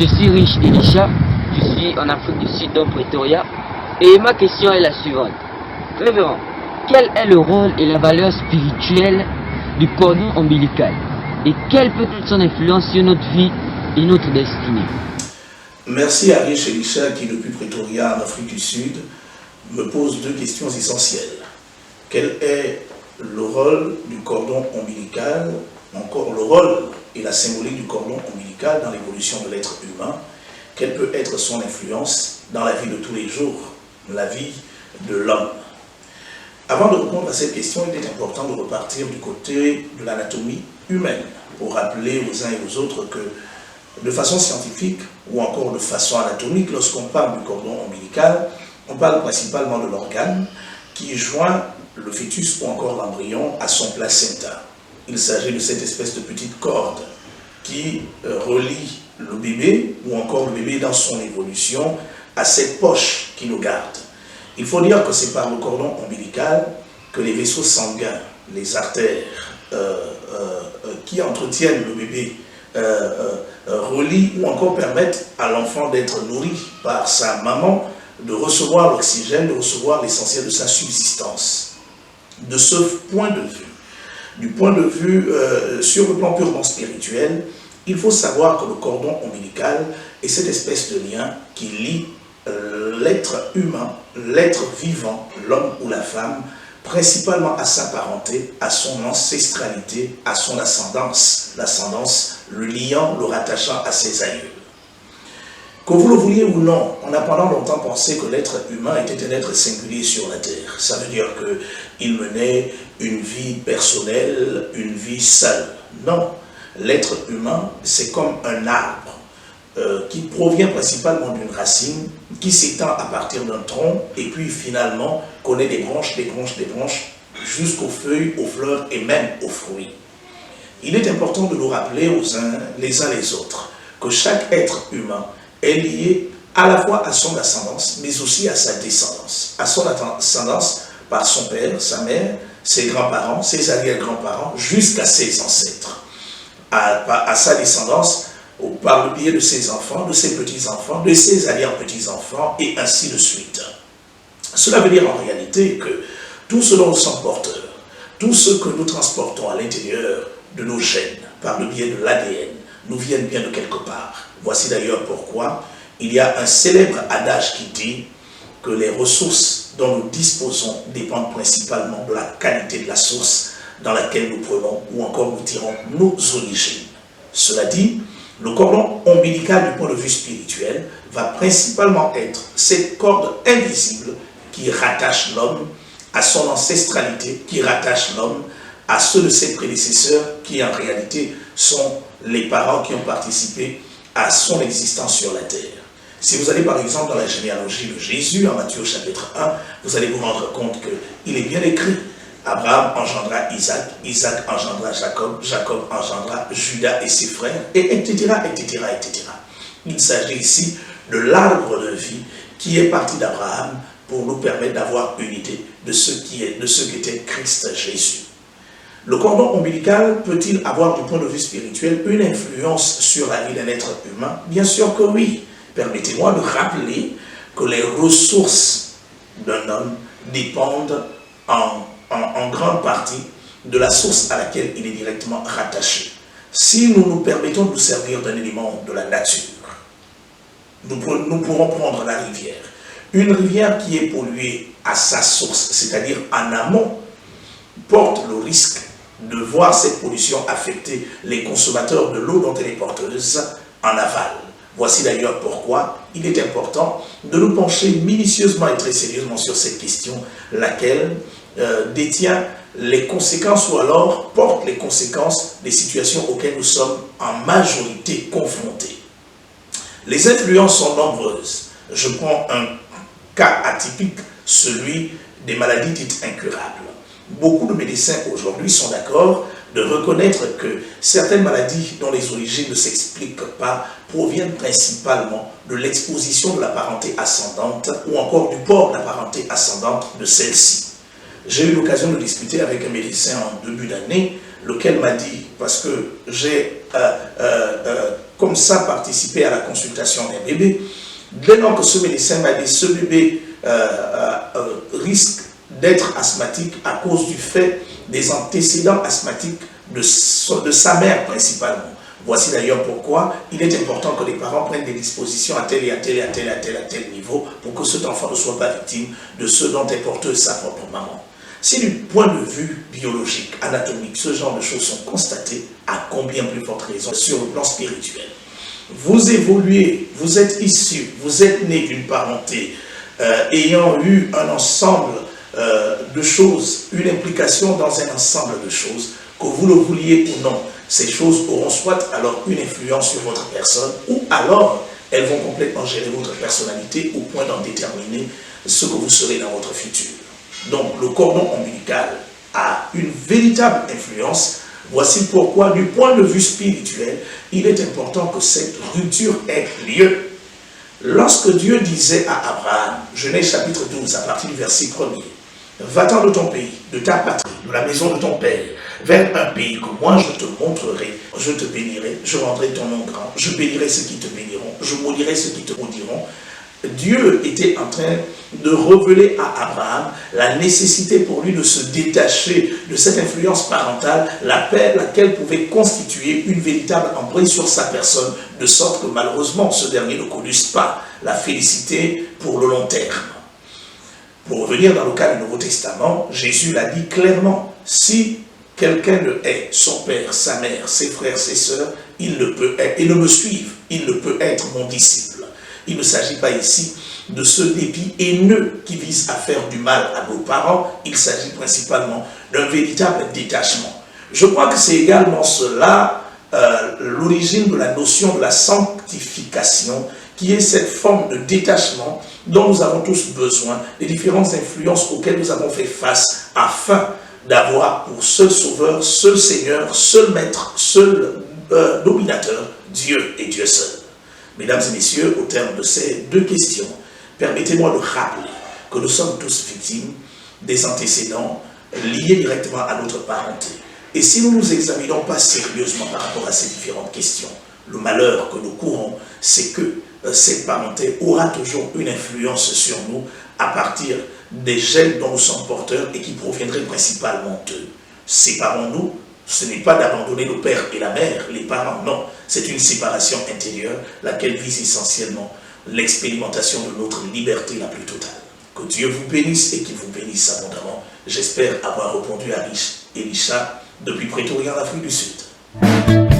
Je suis Riche Elisha, je suis en Afrique du Sud dans Pretoria et ma question est la suivante. Révérend, quel est le rôle et la valeur spirituelle du cordon ombilical et quelle peut être son influence sur notre vie et notre destinée? Merci à Riche Elisha qui, depuis Pretoria en Afrique du Sud, me pose deux questions essentielles. Quel est le rôle du cordon ombilical, encore le rôle et la symbolique du cordon ombilical dans l'évolution de l'être humain? Quelle peut être son influence dans la vie de tous les jours, la vie de l'homme? Avant de répondre à cette question, il est important de repartir du côté de l'anatomie humaine pour rappeler aux uns et aux autres que de façon scientifique ou encore de façon anatomique, lorsqu'on parle du cordon ombilical, on parle principalement de l'organe qui joint le fœtus ou encore l'embryon à son placenta. Il s'agit de cette espèce de petite corde qui relie le bébé ou encore le bébé dans son évolution à cette poche qui nous garde. Il faut dire que c'est par le cordon ombilical que les vaisseaux sanguins, les artères qui entretiennent le bébé relient ou encore permettent à l'enfant d'être nourri par sa maman, de recevoir l'oxygène, de recevoir l'essentiel de sa subsistance. De ce point de vue, du point de vue sur le plan purement spirituel, il faut savoir que le cordon ombilical est cette espèce de lien qui lie l'être humain, l'être vivant, l'homme ou la femme, principalement à sa parenté, à son ancestralité, à son ascendance, l'ascendance, le liant, le rattachant à ses aïeux. Que vous le vouliez ou non, on a pendant longtemps pensé que l'être humain était un être singulier sur la terre. Ça veut dire qu'il menait une vie personnelle, une vie seule. Non, l'être humain, c'est comme un arbre qui provient principalement d'une racine, qui s'étend à partir d'un tronc, et puis finalement connaît des branches, jusqu'aux feuilles, aux fleurs et même aux fruits. Il est important de nous rappeler les uns les autres que chaque être humain est lié à la fois à son ascendance, mais aussi à sa descendance. À son ascendance par son père, sa mère, ses grands-parents, ses arrière-grands-parents, jusqu'à ses ancêtres. À sa descendance par le biais de ses enfants, de ses petits-enfants, de ses arrière-petits-enfants, et ainsi de suite. Cela veut dire en réalité que tout ce dont nous sommes porteurs, tout ce que nous transportons à l'intérieur de nos gènes, par le biais de l'ADN, nous viennent bien de quelque part. Voici d'ailleurs pourquoi il y a un célèbre adage qui dit que les ressources dont nous disposons dépendent principalement de la qualité de la source dans laquelle nous prenons ou encore nous tirons nos origines. Cela dit, le cordon ombilical du point de vue spirituel va principalement être cette corde invisible qui rattache l'homme à son ancestralité, qui rattache l'homme à ceux de ses prédécesseurs qui en réalité sont les parents qui ont participé à son existence sur la terre. Si vous allez par exemple dans la généalogie de Jésus, en Matthieu chapitre 1, vous allez vous rendre compte qu'il est bien écrit: Abraham engendra Isaac, Isaac engendra Jacob, Jacob engendra Judas et ses frères, et etc., etc., etc. Il s'agit ici de l'arbre de vie qui est parti d'Abraham pour nous permettre d'avoir une idée de ce qu'était Christ Jésus. Le cordon ombilical peut-il avoir du point de vue spirituel une influence sur la vie d'un être humain? Bien sûr que oui. Permettez-moi de rappeler que les ressources d'un homme dépendent en grande partie de la source à laquelle il est directement rattaché. Si nous nous permettons de nous servir d'un élément de la nature, nous pourrons prendre la rivière. Une rivière qui est polluée à sa source, c'est-à-dire en amont, porte le risque de voir cette pollution affecter les consommateurs de l'eau dont elle est porteuse en aval. Voici d'ailleurs pourquoi il est important de nous pencher minutieusement et très sérieusement sur cette question, laquelle détient les conséquences ou alors porte les conséquences des situations auxquelles nous sommes en majorité confrontés. Les influences sont nombreuses. Je prends un cas atypique, celui des maladies dites incurables. Beaucoup de médecins aujourd'hui sont d'accord de reconnaître que certaines maladies dont les origines ne s'expliquent pas proviennent principalement de l'exposition de la parenté ascendante ou encore du port de la parenté ascendante de celle-ci. J'ai eu l'occasion de discuter avec un médecin en début d'année, lequel m'a dit, parce que j'ai comme ça participer à la consultation d'un bébé. Dès lors que ce médecin m'a dit ce bébé risque d'être asthmatique à cause du fait des antécédents asthmatiques de sa mère principalement. Voici d'ailleurs pourquoi il est important que les parents prennent des dispositions à tel et à tel et à tel et à tel et à tel niveau pour que cet enfant ne soit pas victime de ce dont est porteuse sa propre maman. Si du point de vue biologique, anatomique, ce genre de choses sont constatées, à combien plus forte raison sur le plan spirituel. Vous évoluez, vous êtes issu, vous êtes né d'une parenté ayant eu un ensemble de choses, une implication dans un ensemble de choses, que vous le vouliez ou non. Ces choses auront soit alors une influence sur votre personne, ou alors elles vont complètement gérer votre personnalité au point d'en déterminer ce que vous serez dans votre futur. Donc le cordon ombilical a une véritable influence. Voici pourquoi, du point de vue spirituel, il est important que cette rupture ait lieu. Lorsque Dieu disait à Abraham, Genèse chapitre 12, à partir du verset 1er, va-t'en de ton pays, de ta patrie, de la maison de ton père, vers un pays que moi je te montrerai, je te bénirai, je rendrai ton nom grand, je bénirai ceux qui te béniront, je maudirai ceux qui te maudiront. Dieu était en train de révéler à Abraham la nécessité pour lui de se détacher de cette influence parentale, laquelle pouvait constituer une véritable emprise sur sa personne, de sorte que malheureusement ce dernier ne conduise pas la félicité pour le long terme. Pour revenir dans le cas du Nouveau Testament, Jésus l'a dit clairement, si quelqu'un ne hait son père, sa mère, ses frères, ses sœurs, il ne peut être, et ne me suive, il ne peut être mon disciple. Il ne s'agit pas ici de ce dépit haineux qui vise à faire du mal à nos parents, il s'agit principalement d'un véritable détachement. Je crois que c'est également cela l'origine de la notion de la sanctification, qui est cette forme de détachement dont nous avons tous besoin, des différentes influences auxquelles nous avons fait face, afin d'avoir pour seul sauveur, seul Seigneur, seul Maître, seul dominateur, Dieu et Dieu seul. Mesdames et messieurs, au terme de ces deux questions, permettez-moi de rappeler que nous sommes tous victimes des antécédents liés directement à notre parenté. Et si nous ne nous examinons pas sérieusement par rapport à ces différentes questions, le malheur que nous courons, c'est que cette parenté aura toujours une influence sur nous à partir des gènes dont nous sommes porteurs et qui proviendraient principalement d'eux. Séparons-nous, ce n'est pas d'abandonner le père et la mère, les parents, non. C'est une séparation intérieure, laquelle vise essentiellement l'expérimentation de notre liberté la plus totale. Que Dieu vous bénisse et qu'il vous bénisse abondamment. J'espère avoir répondu à Elisha depuis Pretoria, en Afrique du Sud.